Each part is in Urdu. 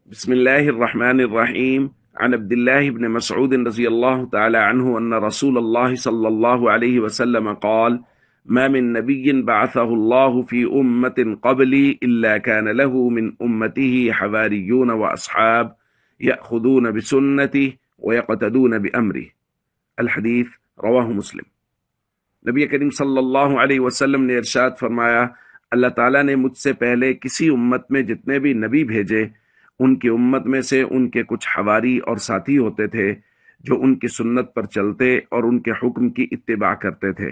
بسم الله الرحمن الرحيم. عن عبد الله بن مسعود رضي الله تعالى عنه أن رسول الله صلى الله عليه وسلم قال: ما من نبي بعثه الله في أمة قبلي إلا كان له من أمته حواريون وأصحاب يأخذون بسنته ويقتدون بأمره. الحديث رواه مسلم۔ نبی کریم صلی اللہ علیہ وسلم نے ارشاد فرمایا، اللہ تعالیٰ نے مجھ سے پہلے کسی امت میں جتنے بھی نبی بھیجے، ان کی امت میں سے ان کے کچھ حواری اور ساتھی ہوتے تھے جو ان کی سنت پر چلتے اور ان کے حکم کی اتباع کرتے تھے۔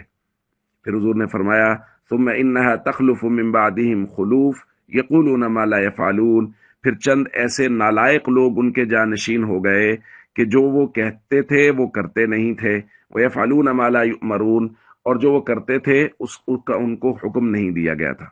پھر حضور نے فرمایا، ثم انہا تخلف من بعدہم خلوف یقولون ما لا یفعلون، پھر چند ایسے نالائق لوگ ان کے جانشین ہو گئے کہ جو وہ کہتے تھے وہ کرتے نہیں تھے، ویفعلون ما لا یؤمرون، اور جو وہ کرتے تھے اس کا ان کو حکم نہیں دیا گیا تھا۔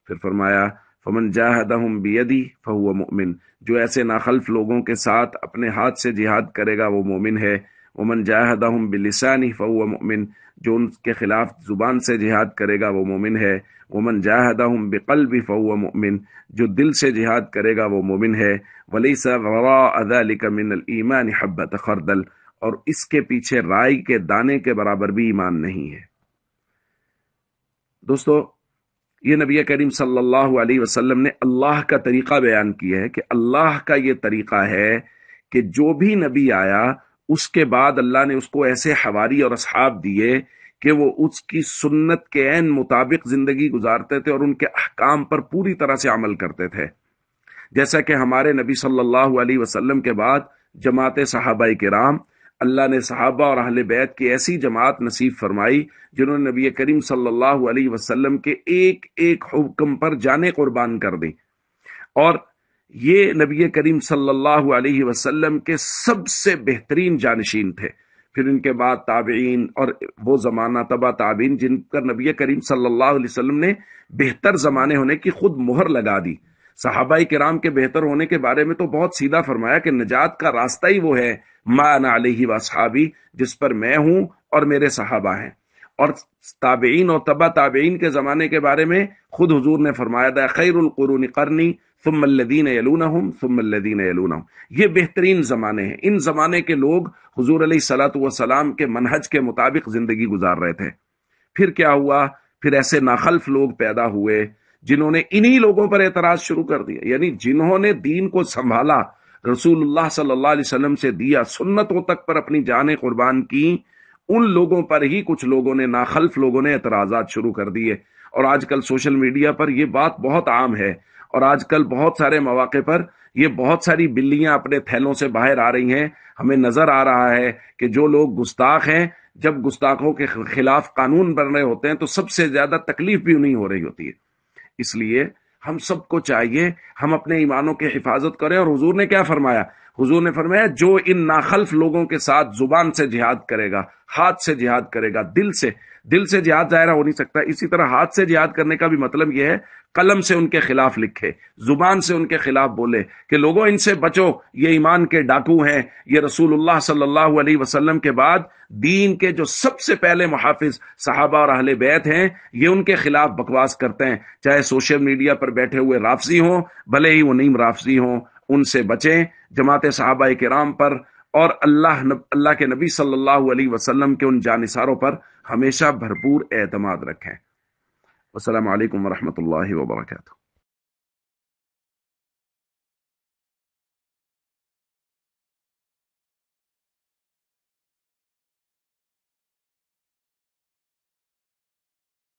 پھر فرمایا، فمن جاہدہم بیدی فہو مؤمن، جو ایسے ناخلف لوگوں کے ساتھ اپنے ہاتھ سے جہاد کرے گا وہ مومن ہے۔ ومن جاہدہم بلسانی فہو مؤمن، جو ان کے خلاف زبان سے جہاد کرے گا وہ مومن ہے۔ ومن جاہدہم بقلبی فہو مؤمن، جو دل سے جہاد کرے گا وہ مومن ہے۔ ولیس وراء ذلک من الایمان حبۃ خردل، اور اس کے پیچھے رائی کے دانے کے برابر بھی ایمان نہیں ہے۔ دوستو، یہ نبی کریم صلی اللہ علیہ وسلم نے اللہ کا طریقہ بیان کیا ہے کہ اللہ کا یہ طریقہ ہے کہ جو بھی نبی آیا اس کے بعد اللہ نے اس کو ایسے حواری اور اصحاب دیے کہ وہ اس کی سنت کے عین مطابق زندگی گزارتے تھے اور ان کے احکام پر پوری طرح سے عمل کرتے تھے۔ جیسا کہ ہمارے نبی صلی اللہ علیہ وسلم کے بعد جماعت صحابہ کرام، اللہ نے صحابہ اور اہل بیت کی ایسی جماعت نصیب فرمائی جنہوں نے نبی کریم صلی اللہ علیہ وسلم کے ایک ایک حکم پر جانیں قربان کر دی، اور یہ نبی کریم صلی اللہ علیہ وسلم کے سب سے بہترین جانشین تھے۔ پھر ان کے بعد تابعین اور وہ زمانہ تبع تابعین جن پر نبی کریم صلی اللہ علیہ وسلم نے بہتر زمانے ہونے کی خود مہر لگا دی۔ صحابہ کرام کے بہتر ہونے کے بارے میں تو بہت سیدھا فرمایا کہ نجات کا راستہ ہی وہ ہے، ما انا علیہ واصحابی، جس پر میں ہوں اور میرے صحابہ ہیں۔ اور تابعین اور تبع تابعین کے زمانے کے بارے میں خود حضور نے فرمایا تھا، خیر القرون قرنی ثم الذین یلونہم ثم الذین یلونہم، یہ بہترین زمانے ہیں۔ ان زمانے کے لوگ حضور علیہ الصلوۃ والسلام کے منہج کے مطابق زندگی گزار رہے تھے۔ پھر کیا ہوا؟ پھر ایسے ناخلف لوگ پیدا ہوئے جنہوں نے انہی لوگوں پر اعتراض شروع کر دیا، یعنی جنہوں نے دین کو سنبھالا، رسول اللہ صلی اللہ علیہ وسلم سے دیا، سنتوں تک پر اپنی جانیں قربان کی، ان لوگوں پر ہی کچھ لوگوں نے، ناخلف لوگوں نے اعتراضات شروع کر دیے۔ اور آج کل سوشل میڈیا پر یہ بات بہت عام ہے، اور آج کل بہت سارے مواقع پر یہ بہت ساری بلیاں اپنے تھیلوں سے باہر آ رہی ہیں۔ ہمیں نظر آ رہا ہے کہ جو لوگ گستاخ ہیں، جب گستاخوں کے خلاف قانون بن رہے ہوتے ہیں تو سب سے زیادہ تکلیف بھی انہیں ہو رہی ہوتی ہے۔ اس لیے ہم سب کو چاہیے ہم اپنے ایمانوں کی حفاظت کریں۔ اور حضور نے کیا فرمایا؟ حضور نے فرمایا، جو ان ناخلف لوگوں کے ساتھ زبان سے جہاد کرے گا، ہاتھ سے جہاد کرے گا، دل سے جہاد ظاہرہ ہو نہیں سکتا، اسی طرح ہاتھ سے جہاد کرنے کا بھی مطلب یہ ہے قلم سے ان کے خلاف لکھے، زبان سے ان کے خلاف بولے کہ لوگوں ان سے بچو، یہ ایمان کے ڈاکو ہیں، یہ رسول اللہ صلی اللہ علیہ وسلم کے بعد دین کے جو سب سے پہلے محافظ صحابہ اور اہل بیت ہیں، یہ ان کے خلاف بکواس کرتے ہیں، چاہے سوشل میڈیا پر بیٹھے ہوئے رافضی ہوں، بھلے ہی وہ نیم رافضی ہوں، ان سے بچیں۔ جماعت صحابہ کرام پر اور اللہ کے نبی صلی اللہ علیہ وسلم کے ان جانثاروں پر ہمیشہ بھرپور اعتماد رکھیں۔ السلام علیکم ورحمۃ اللہ وبرکاتہ۔